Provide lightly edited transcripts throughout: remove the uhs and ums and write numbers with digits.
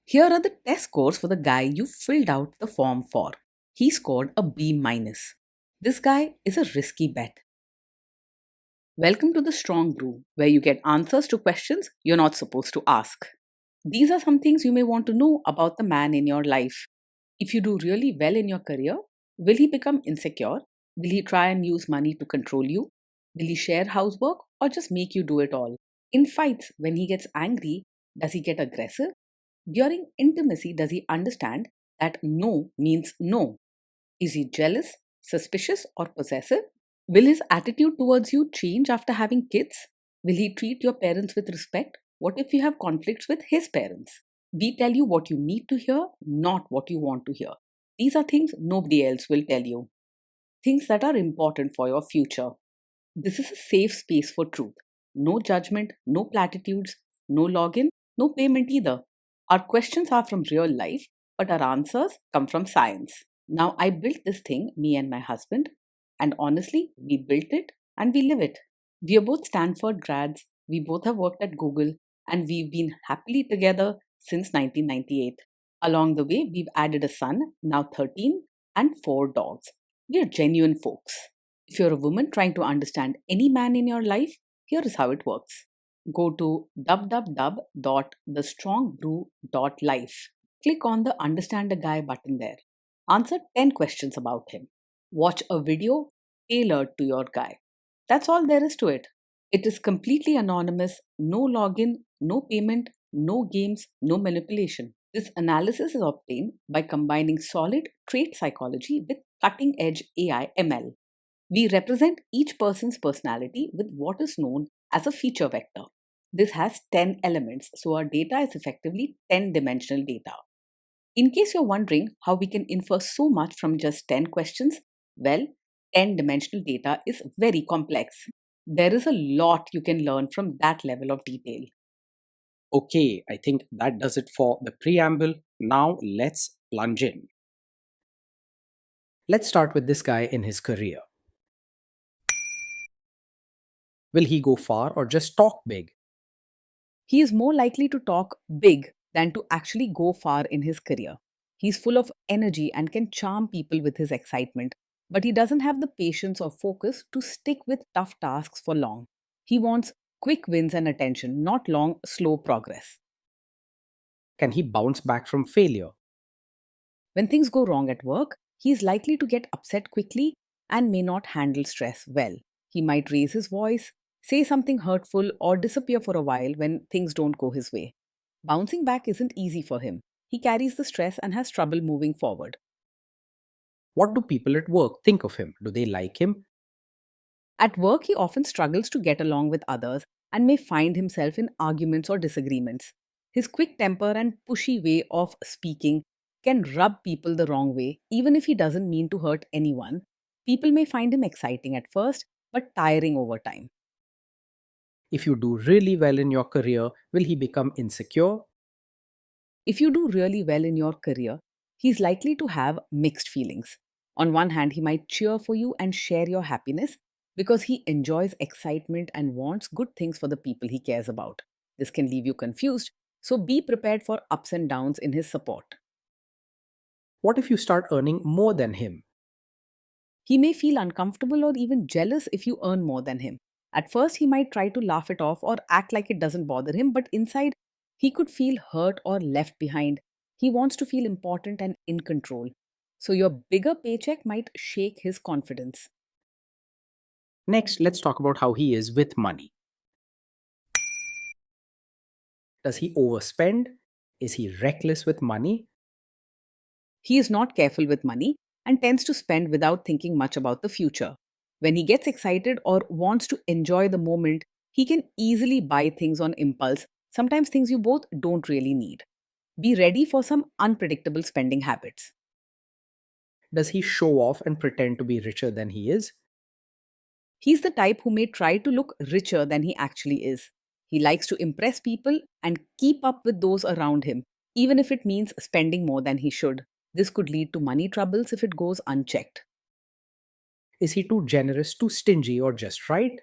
Here are the test scores for the guy you filled out the form for. He scored a B minus. This guy is a risky bet. Welcome to the Strong Brew, where you get answers to questions you're not supposed to ask. These are some things you may want to know about the man in your life. If you do really well in your career, will he become insecure? Will he try and use money to control you? Will he share housework or just make you do it all? In fights, when he gets angry, does he get aggressive? During intimacy, does he understand that no means no? Is he jealous, suspicious, or possessive? Will his attitude towards you change after having kids? Will he treat your parents with respect? What if you have conflicts with his parents? We tell you what you need to hear, not what you want to hear. These are things nobody else will tell you. Things that are important for your future. This is a safe space for truth. No judgment, no platitudes, no login, no payment either. Our questions are from real life, but our answers come from science. Now, I built this thing, me and my husband, and honestly, we built it and we live it. We are both Stanford grads, we both have worked at Google, and we've been happily together since 1998. Along the way, we've added a son, now 13, and 4 dogs. We are genuine folks. If you're a woman trying to understand any man in your life, here is how it works. Go to www.thestrongbrew.life. Click on the Understand a Guy button there. Answer 10 questions about him. Watch a video tailored to your guy. That's all there is to it. It is completely anonymous, no login, no payment, no games, no manipulation. This analysis is obtained by combining solid trait psychology with cutting edge AI ML. We represent each person's personality with what is known as a feature vector. This has 10 elements, so our data is effectively 10-dimensional data. In case you're wondering how we can infer so much from just 10 questions, well, 10-dimensional data is very complex. There is a lot you can learn from that level of detail. Okay, I think that does it for the preamble. Now let's plunge in. Let's start with this guy in his career. Will he go far or just talk big? He is more likely to talk big than to actually go far in his career. He's full of energy and can charm people with his excitement, but he doesn't have the patience or focus to stick with tough tasks for long. He wants quick wins and attention, not long, slow progress. Can he bounce back from failure? When things go wrong at work, he is likely to get upset quickly and may not handle stress well. He might raise his voice, say something hurtful, or disappear for a while when things don't go his way. Bouncing back isn't easy for him. He carries the stress and has trouble moving forward. What do people at work think of him? Do they like him? At work, he often struggles to get along with others and may find himself in arguments or disagreements. His quick temper and pushy way of speaking can rub people the wrong way, even if he doesn't mean to hurt anyone. People may find him exciting at first, but tiring over time. If you do really well in your career, will he become insecure? If you do really well in your career, he's likely to have mixed feelings. On one hand, he might cheer for you and share your happiness because he enjoys excitement and wants good things for the people he cares about. This can leave you confused, so be prepared for ups and downs in his support. What if you start earning more than him? He may feel uncomfortable or even jealous if you earn more than him. At first, he might try to laugh it off or act like it doesn't bother him, but inside, he could feel hurt or left behind. He wants to feel important and in control. So, your bigger paycheck might shake his confidence. Next, let's talk about how he is with money. Does he overspend? Is he reckless with money? He is not careful with money and tends to spend without thinking much about the future. When he gets excited or wants to enjoy the moment, he can easily buy things on impulse, sometimes things you both don't really need. Be ready for some unpredictable spending habits. Does he show off and pretend to be richer than he is? He's the type who may try to look richer than he actually is. He likes to impress people and keep up with those around him, even if it means spending more than he should. This could lead to money troubles if it goes unchecked. Is he too generous, too stingy, or just right?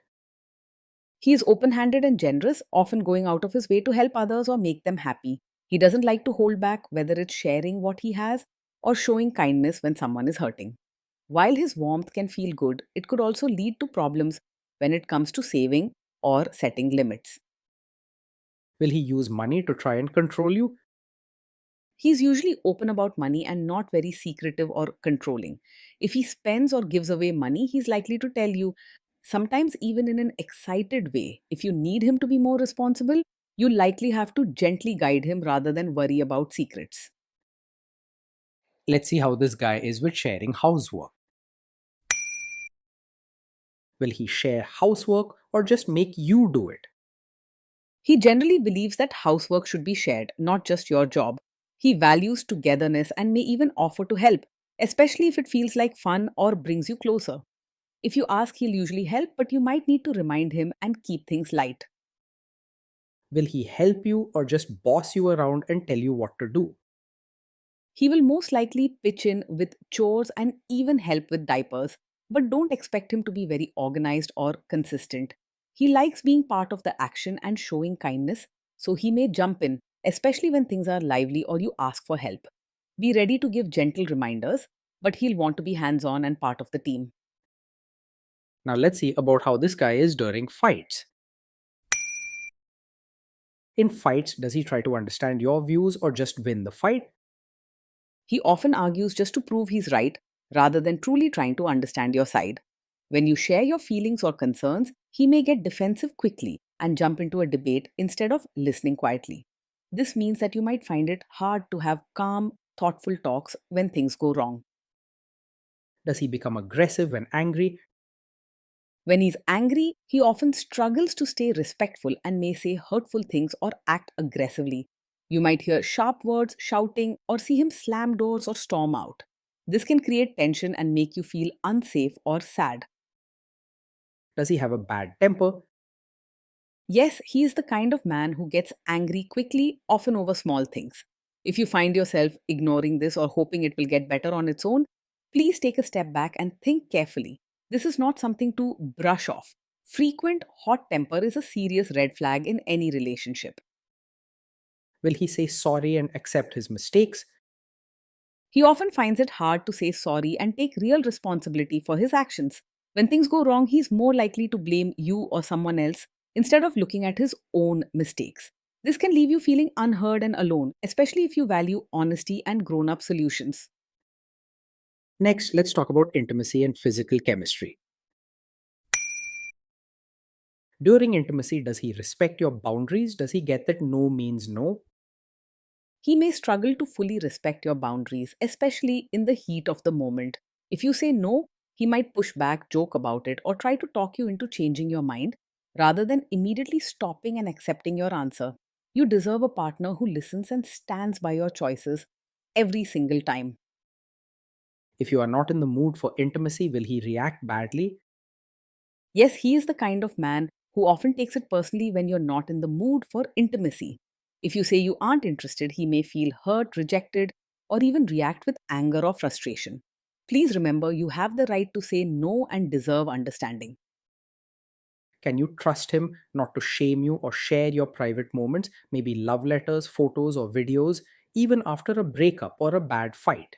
He is open handed and generous, often going out of his way to help others or make them happy. He doesn't like to hold back, whether it's sharing what he has or showing kindness when someone is hurting. While his warmth can feel good, it could also lead to problems when it comes to saving or setting limits. Will he use money to try and control you? He's usually open about money and not very secretive or controlling. If he spends or gives away money, he's likely to tell you, sometimes even in an excited way. If you need him to be more responsible, you likely have to gently guide him rather than worry about secrets. Let's see how this guy is with sharing housework. Will he share housework or just make you do it? He generally believes that housework should be shared, not just your job. He values togetherness and may even offer to help, especially if it feels like fun or brings you closer. If you ask, he'll usually help, but you might need to remind him and keep things light. Will he help you or just boss you around and tell you what to do? He will most likely pitch in with chores and even help with diapers, but don't expect him to be very organized or consistent. He likes being part of the action and showing kindness, so he may jump in, especially when things are lively or you ask for help. Be ready to give gentle reminders, but he'll want to be hands on and part of the team. Now let's see about how this guy is during fights. In fights, does he try to understand your views or just win the fight? He often argues just to prove he's right rather than truly trying to understand your side. When you share your feelings or concerns, he may get defensive quickly and jump into a debate instead of listening quietly. This means that you might find it hard to have calm, thoughtful talks when things go wrong. Does he become aggressive when angry? When he's angry, he often struggles to stay respectful and may say hurtful things or act aggressively. You might hear sharp words, shouting, or see him slam doors or storm out. This can create tension and make you feel unsafe or sad. Does he have a bad temper? Yes, he is the kind of man who gets angry quickly, often over small things. If you find yourself ignoring this or hoping it will get better on its own, please take a step back and think carefully. This is not something to brush off. Frequent hot temper is a serious red flag in any relationship. Will he say sorry and accept his mistakes? He often finds it hard to say sorry and take real responsibility for his actions. When things go wrong, he's more likely to blame you or someone else instead of looking at his own mistakes. This can leave you feeling unheard and alone, especially if you value honesty and grown up solutions. Next, let's talk about intimacy and physical chemistry. During intimacy, does he respect your boundaries? Does he get that no means no? He may struggle to fully respect your boundaries, especially in the heat of the moment. If you say no, he might push back, joke about it, or try to talk you into changing your mind rather than immediately stopping and accepting your answer. You deserve a partner who listens and stands by your choices every single time. If you are not in the mood for intimacy, will he react badly? Yes, he is the kind of man who often takes it personally when you're not in the mood for intimacy. If you say you aren't interested, he may feel hurt, rejected, or even react with anger or frustration. Please remember you have the right to say no and deserve understanding. Can you trust him not to shame you or share your private moments, maybe love letters, photos, or videos, even after a breakup or a bad fight?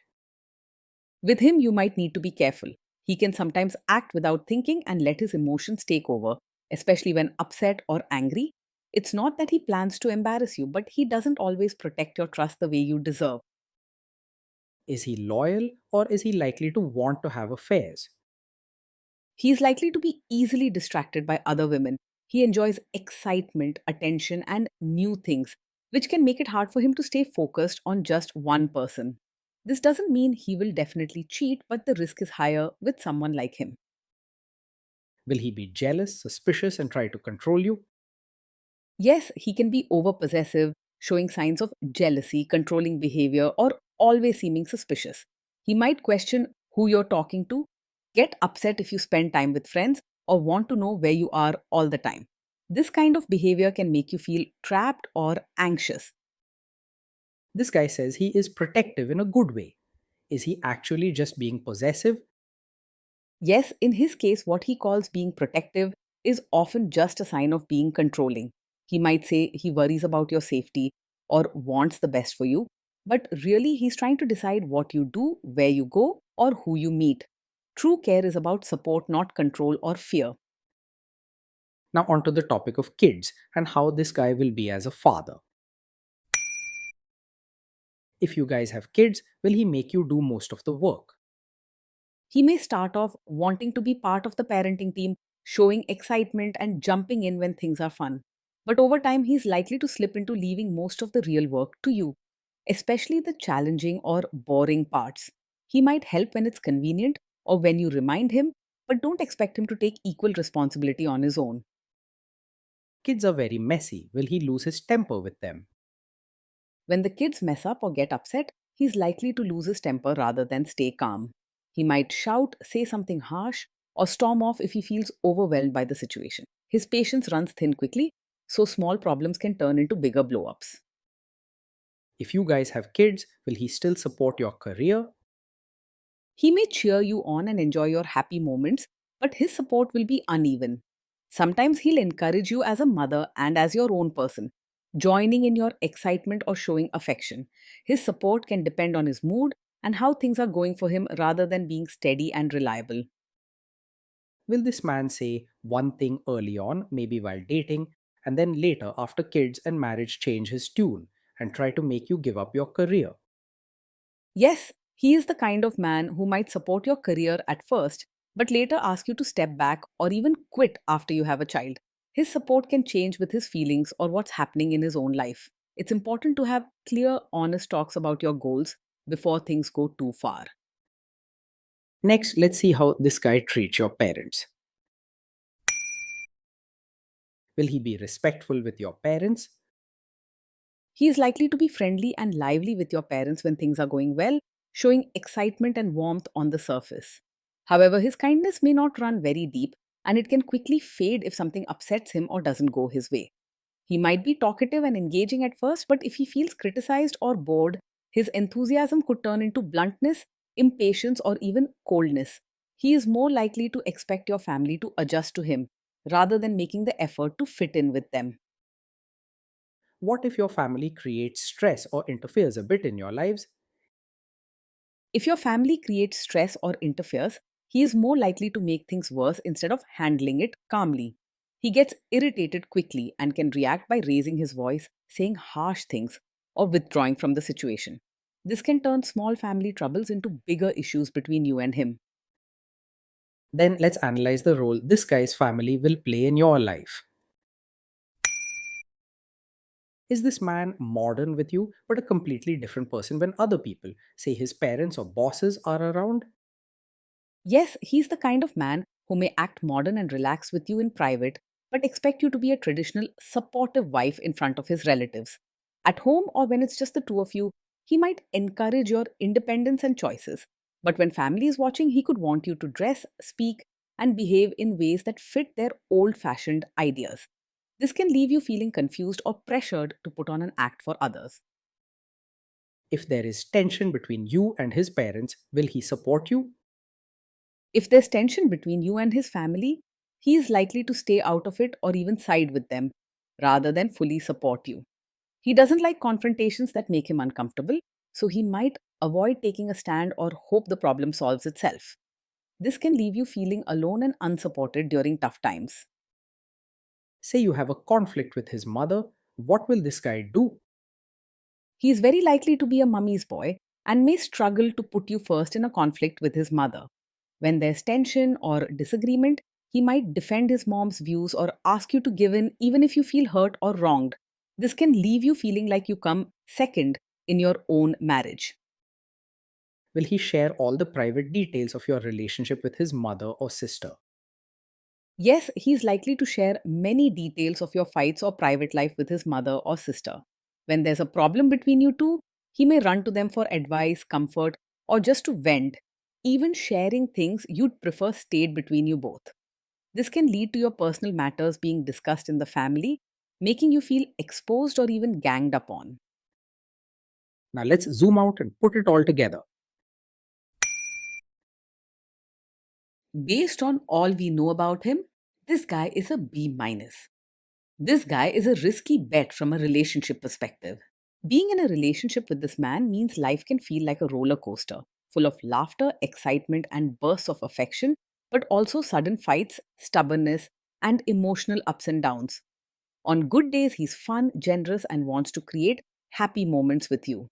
With him, you might need to be careful. He can sometimes act without thinking and let his emotions take over, especially when upset or angry. It's not that he plans to embarrass you, but he doesn't always protect your trust the way you deserve. Is he loyal or is he likely to want to have affairs? He is likely to be easily distracted by other women. He enjoys excitement, attention, and new things, which can make it hard for him to stay focused on just one person. This doesn't mean he will definitely cheat, but the risk is higher with someone like him. Will he be jealous, suspicious, and try to control you? Yes, he can be over possessive, showing signs of jealousy, controlling behavior, or always seeming suspicious. He might question who you're talking to, get upset if you spend time with friends, or want to know where you are all the time. This kind of behavior can make you feel trapped or anxious. This guy says he is protective in a good way. Is he actually just being possessive? Yes, in his case, what he calls being protective is often just a sign of being controlling. He might say he worries about your safety, or wants the best for you, but really he's trying to decide what you do, where you go, or who you meet. True care is about support, not control or fear. Now, onto the topic of kids and how this guy will be as a father. If you guys have kids, will he make you do most of the work? He may start off wanting to be part of the parenting team, showing excitement and jumping in when things are fun. But over time, he's likely to slip into leaving most of the real work to you, especially the challenging or boring parts. He might help when it's convenient or when you remind him, but don't expect him to take equal responsibility on his own. Kids are very messy. Will he lose his temper with them? When the kids mess up or get upset, he's likely to lose his temper rather than stay calm. He might shout, say something harsh, or storm off if he feels overwhelmed by the situation. His patience runs thin quickly, so small problems can turn into bigger blow ups. If you guys have kids, will he still support your career? He may cheer you on and enjoy your happy moments, but his support will be uneven. Sometimes he'll encourage you as a mother and as your own person, joining in your excitement or showing affection. His support can depend on his mood and how things are going for him rather than being steady and reliable. Will this man say one thing early on, maybe while dating, and then later, after kids and marriage, change his tune and try to make you give up your career? Yes, he is the kind of man who might support your career at first, but later ask you to step back or even quit after you have a child. His support can change with his feelings or what's happening in his own life. It's important to have clear, honest talks about your goals before things go too far. Next, let's see how this guy treats your parents. Will he be respectful with your parents? He is likely to be friendly and lively with your parents when things are going well, showing excitement and warmth on the surface. However, his kindness may not run very deep, and it can quickly fade if something upsets him or doesn't go his way. He might be talkative and engaging at first, but if he feels criticized or bored, his enthusiasm could turn into bluntness, impatience, or even coldness. He is more likely to expect your family to adjust to him rather than making the effort to fit in with them. What if your family creates stress or interferes a bit in your lives? If your family creates stress or interferes, he is more likely to make things worse instead of handling it calmly. He gets irritated quickly and can react by raising his voice, saying harsh things, or withdrawing from the situation. This can turn small family troubles into bigger issues between you and him. Then let's analyze the role this guy's family will play in your life. Is this man modern with you, but a completely different person when other people, say his parents or bosses, are around? Yes, he's the kind of man who may act modern and relaxed with you in private, but expect you to be a traditional, supportive wife in front of his relatives. At home or when it's just the two of you, he might encourage your independence and choices. But when family is watching, he could want you to dress, speak, and behave in ways that fit their old fashioned ideas. This can leave you feeling confused or pressured to put on an act for others. If there is tension between you and his parents, will he support you? If there's tension between you and his family, he is likely to stay out of it or even side with them rather than fully support you. He doesn't like confrontations that make him uncomfortable, so he might avoid taking a stand or hope the problem solves itself. This can leave you feeling alone and unsupported during tough times. Say you have a conflict with his mother, what will this guy do? He is very likely to be a mummy's boy and may struggle to put you first in a conflict with his mother. When there's tension or disagreement, he might defend his mom's views or ask you to give in even if you feel hurt or wronged. This can leave you feeling like you come second in your own marriage. Will he share all the private details of your relationship with his mother or sister? Yes, he's likely to share many details of your fights or private life with his mother or sister. When there's a problem between you two, he may run to them for advice, comfort, or just to vent, even sharing things you'd prefer stayed between you both. This can lead to your personal matters being discussed in the family, making you feel exposed or even ganged up on. Now let's zoom out and put it all together. Based on all we know about him, this guy is a B minus. This guy is a risky bet from a relationship perspective. Being in a relationship with this man means life can feel like a roller coaster, full of laughter, excitement, and bursts of affection, but also sudden fights, stubbornness, and emotional ups and downs. On good days, he's fun, generous, and wants to create happy moments with you.